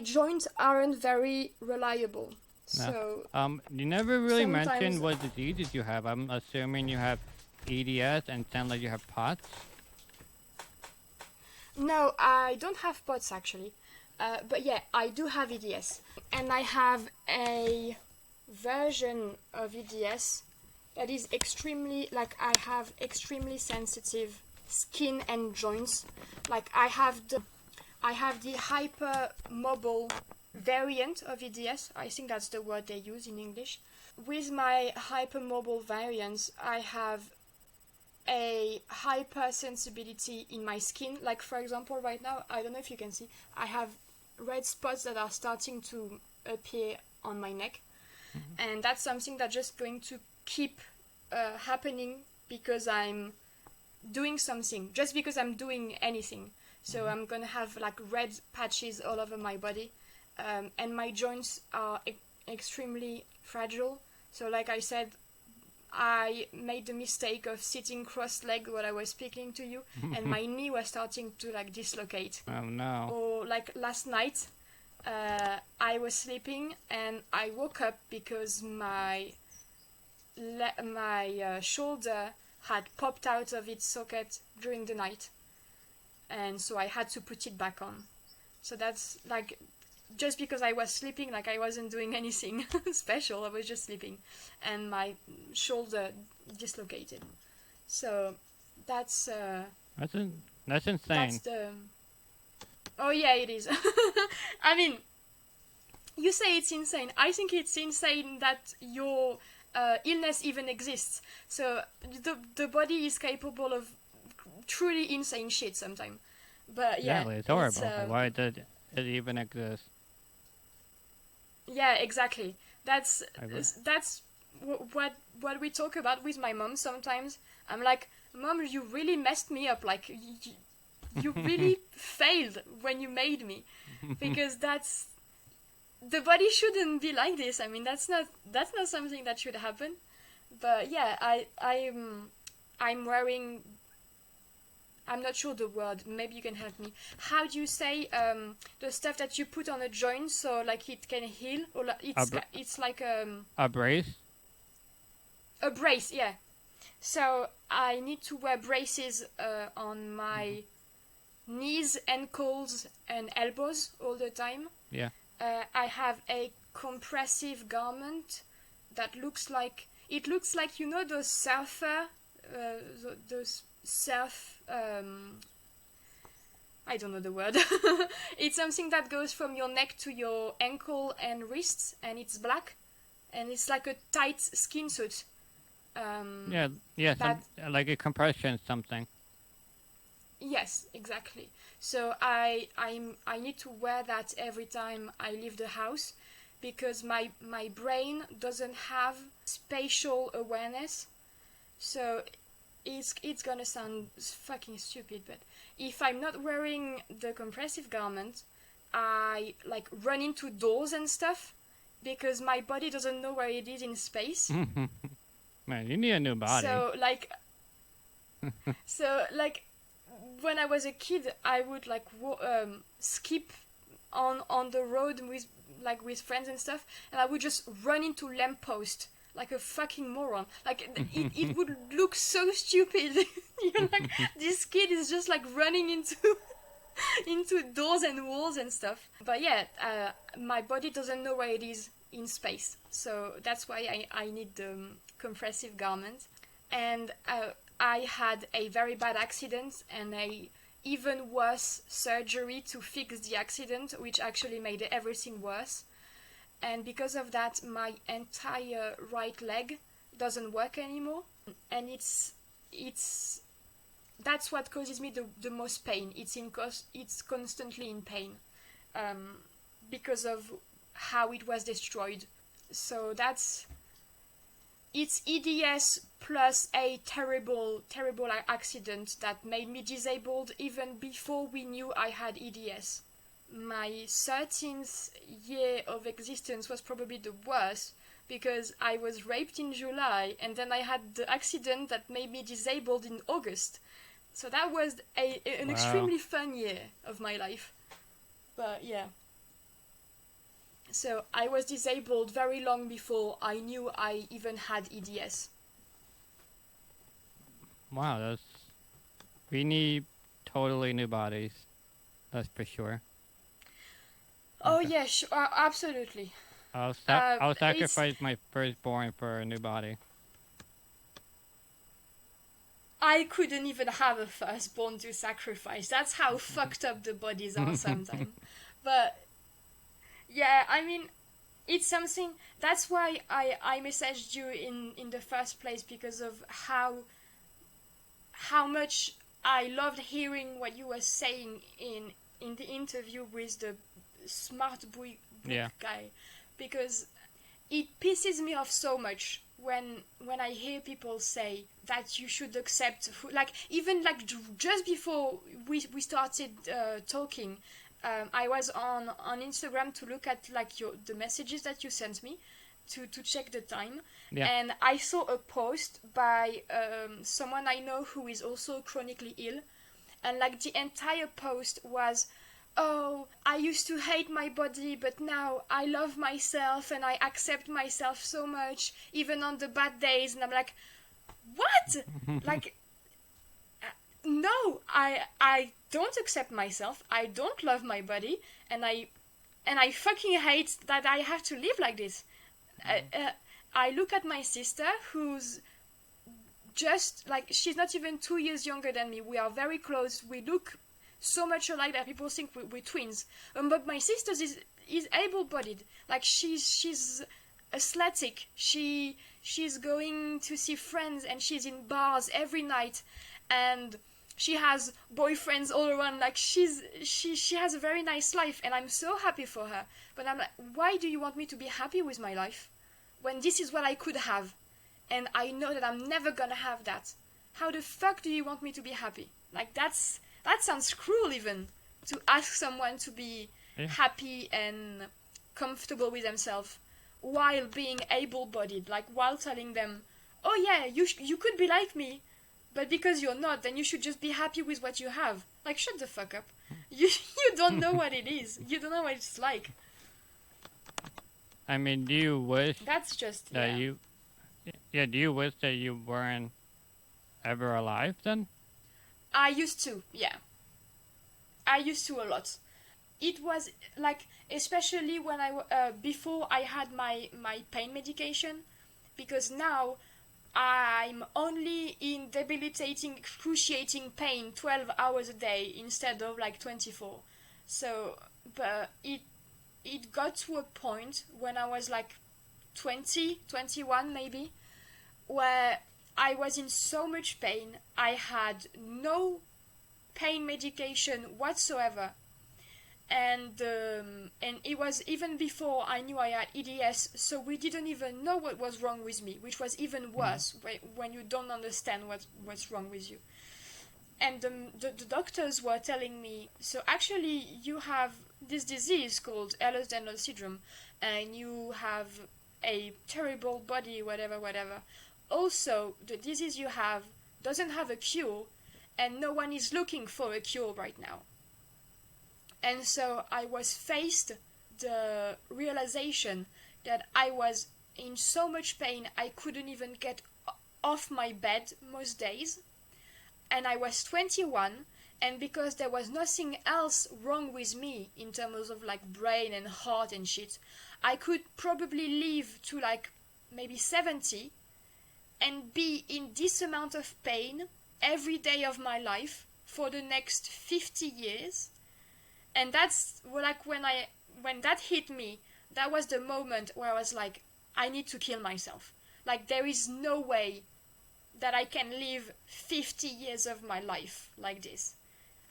joints aren't very reliable. No. So You never really mentioned what diseases you have. I'm assuming you have EDS and sound like you have POTS. no, I don't have POTS actually, but yeah, I do have EDS, and I have a version of EDS that is extremely, like, I have extremely sensitive skin and joints. Like, I have the hypermobile variant of EDS. I think that's the word they use in English. With my hypermobile variants, I have a hypersensibility in my skin. Like, for example, right now, I don't know if you can see, I have red spots that are starting to appear on my neck. Mm-hmm. And that's something that's just going to keep happening because I'm doing something, just because I'm doing anything. So mm-hmm. I'm gonna have like red patches all over my body, and my joints are extremely fragile. So like I said, I made the mistake of sitting cross-legged while I was speaking to you, and my knee was starting to like dislocate. Oh no. Or like last night, I was sleeping and I woke up because my shoulder had popped out of its socket during the night, and so I had to put it back on. So that's like, just because I was sleeping, like I wasn't doing anything special, I was just sleeping, and my shoulder dislocated. So that's insane. That's the... Oh yeah, it is. I mean, you say it's insane. I think it's insane that your illness even exists. So the body is capable of truly insane shit sometimes. But yeah, exactly, it's horrible. Why did it even exist? Yeah, exactly. That's what we talk about with my mom sometimes. I'm like, Mom, you really messed me up. Like, you really failed when you made me, because that's... The body shouldn't be like this. I mean, that's not something that should happen. But yeah, I'm wearing... I'm not sure the word. Maybe you can help me. How do you say the stuff that you put on a joint so like it can heal? Or it's like a brace? A brace, yeah. So I need to wear braces on my knees, ankles, and elbows all the time. Yeah. I have a compressive garment that looks like... It looks like, you know, those surfer... those surf... I don't know the word. It's something that goes from your neck to your ankle and wrists, and it's black, and it's like a tight skin suit. Like a compression something. Yes, exactly. So I need to wear that every time I leave the house, because my brain doesn't have spatial awareness. So it's gonna sound fucking stupid, but if I'm not wearing the compressive garment, I like run into doors and stuff because my body doesn't know where it is in space. Man, you need a new body. So like when I was a kid, I would like skip on the road with friends and stuff, and I would just run into lamppost like a fucking moron. Like it would look so stupid. Like this kid is just like running into into doors and walls and stuff. But yeah, my body doesn't know where it is in space, so that's why I need the compressive garment. And I had a very bad accident and a even worse surgery to fix the accident, which actually made everything worse. And because of that, my entire right leg doesn't work anymore, and that's what causes me the most pain. It's constantly in pain because of how it was destroyed. So it's EDS plus a terrible accident that made me disabled even before we knew I had EDS. My 13th year of existence was probably the worst because I was raped in July and then I had the accident that made me disabled in August. So that was an extremely fun year of my life. But yeah. So I was disabled very long before I knew I even had EDS. Wow, we need totally new bodies. That's for sure. Oh okay. Yeah, sure, absolutely. I'll sacrifice my firstborn for a new body. I couldn't even have a firstborn to sacrifice. That's how fucked up the bodies are sometimes. But yeah, I mean, it's something. That's why I messaged you in the first place, because of how much I loved hearing what you were saying in the interview with the smart book guy, because it pisses me off so much when I hear people say that you should accept just before we started talking. I was on Instagram to look at the messages that you sent me to check the time, and I saw a post by someone I know who is also chronically ill, and the entire post was, oh, I used to hate my body, but now I love myself and I accept myself so much, even on the bad days. And I'm like, what? No, I don't accept myself. I don't love my body, and I fucking hate that I have to live like this. I look at my sister, who's just she's not even 2 years younger than me. We are very close. We look so much alike that people think we're twins. But my sister is able-bodied. She's athletic. She's going to see friends and she's in bars every night, and she has boyfriends all around. She has a very nice life, and I'm so happy for her. But I'm like, why do you want me to be happy with my life when this is what I could have, and I know that I'm never gonna have that? How the fuck do you want me to be happy? That sounds cruel, even, to ask someone to be happy and comfortable with themselves while being able-bodied, while telling them, oh yeah, you could be like me, but because you're not, then you should just be happy with what you have. Shut the fuck up. You don't know what it is. You don't know what it's like. I mean, do you wish that's just that do you wish that you weren't ever alive then? I used to, yeah. I used to a lot. It was especially when before I had my pain medication, because now I'm only in debilitating, excruciating pain 12 hours a day instead of 24. So, but it got to a point when I was 20, 21 maybe, where I was in so much pain. I had no pain medication whatsoever. and it was even before I knew I had EDS, so we didn't even know what was wrong with me, which was even worse when you don't understand what's wrong with you. And the doctors were telling me, so actually you have this disease called Ehler-Danlos Syndrome, and you have a terrible body, whatever. Also, the disease you have doesn't have a cure, and no one is looking for a cure right now. And so I was faced the realization that I was in so much pain I couldn't even get off my bed most days. And I was 21, and because there was nothing else wrong with me in terms of like brain and heart and shit, I could probably live to like maybe 70 and be in this amount of pain every day of my life for the next 50 years. And that's like when that hit me, that was the moment where I was like, I need to kill myself. Like, there is no way that I can live 50 years of my life like this.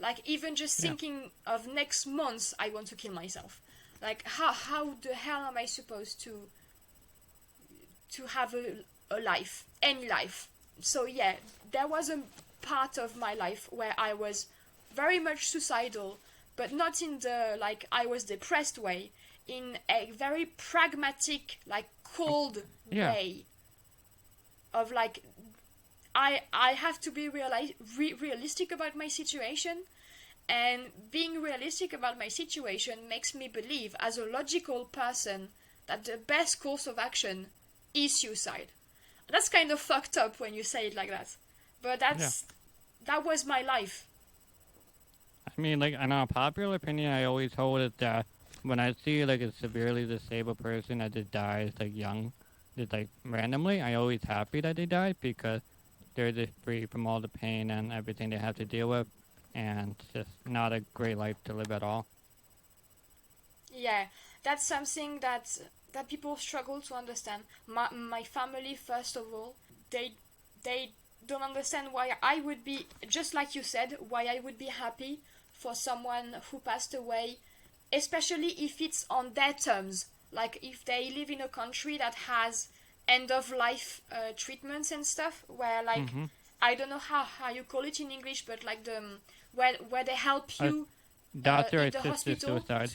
Like, even just thinking of next month, I want to kill myself. Like, how the hell am I supposed to have a life, any life? So yeah, there was a part of my life where I was very much suicidal, but not in the, like, I was depressed way, in a very pragmatic, like, cold way of, like, I have to be realistic about my situation, and being realistic about my situation makes me believe, as a logical person, that the best course of action is suicide. That's kind of fucked up when you say it like that, but that was my life. I mean, like, an unpopular opinion I always hold is that when I see, like, a severely disabled person that just dies, like, young, just, like, randomly, I always happy that they died because they're just free from all the pain and everything they have to deal with, and it's just not a great life to live at all. Yeah, that's something that people struggle to understand. My family, first of all, they don't understand why I would be, just like you said, why I would be happy for someone who passed away, especially if it's on their terms. Like, if they live in a country that has end-of-life treatments and stuff, where, like, I don't know how you call it in English, but, like, where they help you doctor in the hospital suicide.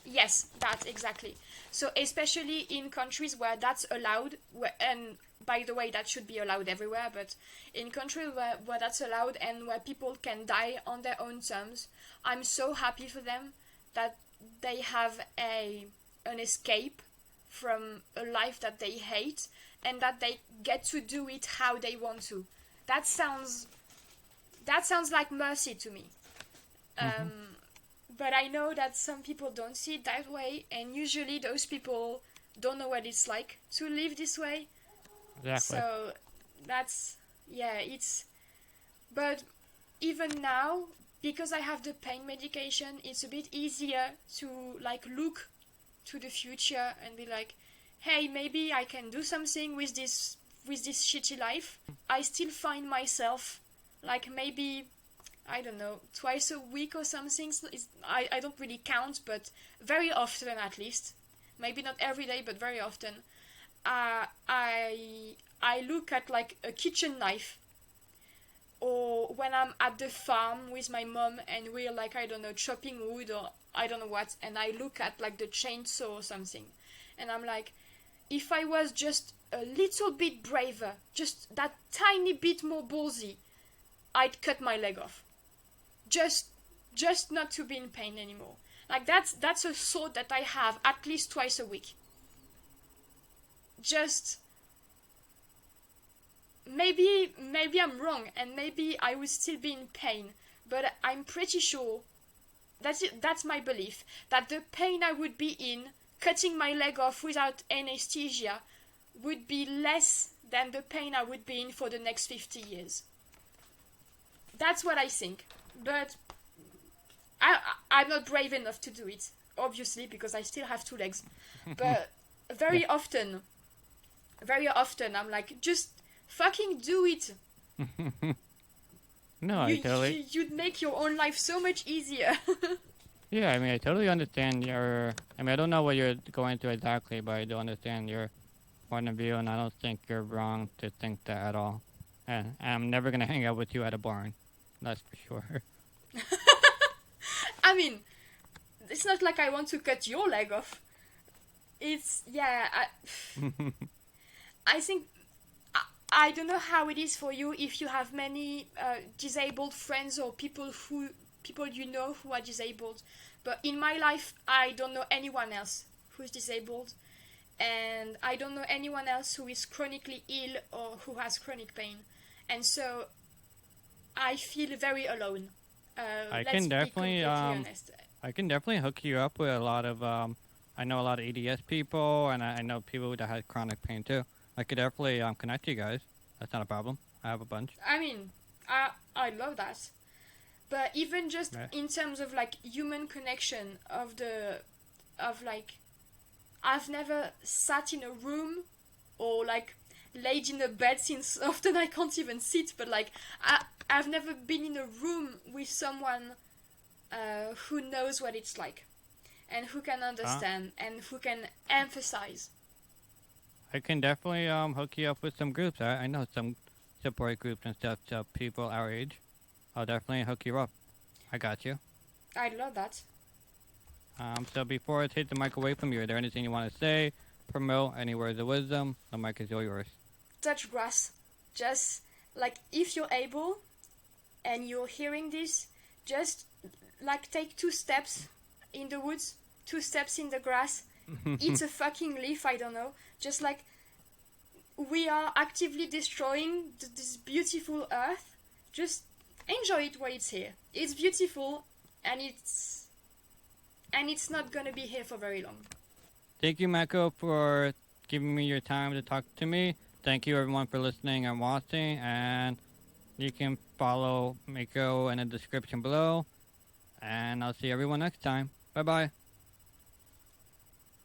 Yes, that, exactly. So especially in countries where that's allowed, and by the way, that should be allowed everywhere, but in countries where that's allowed and where people can die on their own terms, I'm so happy for them that they have an escape from a life that they hate, and that they get to do it how they want to. That sounds like mercy to me. But I know that some people don't see it that way, and usually those people don't know what it's like to live this way. Exactly. So that's, it's, but even now, because I have the pain medication, it's a bit easier to, like, look to the future and be like, hey, maybe I can do something with this shitty life. I still find myself, like, maybe, I don't know, twice a week or something. I don't really count, but very often at least. Maybe not every day, but very often. I look at, like, a kitchen knife, or when I'm at the farm with my mom and we're, like, I don't know, chopping wood or I don't know what, and I look at, like, the chainsaw or something, and I'm like, if I was just a little bit braver, just that tiny bit more ballsy, I'd cut my leg off. Just not to be in pain anymore. Like, that's a thought that I have at least twice a week. Just, maybe I'm wrong, and maybe I would still be in pain, but I'm pretty sure that's my belief, that the pain I would be in cutting my leg off without anesthesia would be less than the pain I would be in for the next 50 years. That's what I think. But I'm not brave enough to do it, obviously, because I still have 2 legs. But very often, I'm like, just fucking do it. No, I totally... You'd make your own life so much easier. Yeah, I mean, I totally understand your. I mean, I don't know what you're going through exactly, but I do understand your point of view, and I don't think you're wrong to think that at all. And I'm never gonna hang out with you at a barn. That's for sure. I mean, it's not like I want to cut your leg off. It's yeah. I think I don't know how it is for you if you have many disabled friends or people you know who are disabled. But in my life, I don't know anyone else who's disabled, and I don't know anyone else who is chronically ill or who has chronic pain, and so I feel very alone. I Let's can be definitely completely honest. I can definitely hook you up with a lot of I know a lot of EDS people, and I know people that have chronic pain too. I could definitely connect you guys. That's not a problem. I have a bunch. I mean, I love that. But even just Yeah. in terms of like human connection of like I've never sat in a room or like laid in a bed since often I can't even sit, but like I've never been in a room with someone who knows what it's like and who can understand and who can emphasize. I can definitely hook you up with some groups. I know some support groups and stuff to people our age. I'll definitely hook you up. I got you. I love that. So before I take the mic away from you, is there anything you want to say, promote, any words of wisdom? The mic is all yours. Touch grass. Just like if you're able and you're hearing this, just like take 2 steps in the woods, 2 steps in the grass, eat a fucking leaf, I don't know. Just like we are actively destroying this beautiful earth. Just enjoy it while it's here. It's beautiful and it's not gonna be here for very long. Thank you, Mako, for giving me your time to talk to me. Thank you, everyone, for listening and watching. And you can follow Mako in the description below. And I'll see everyone next time. Bye-bye.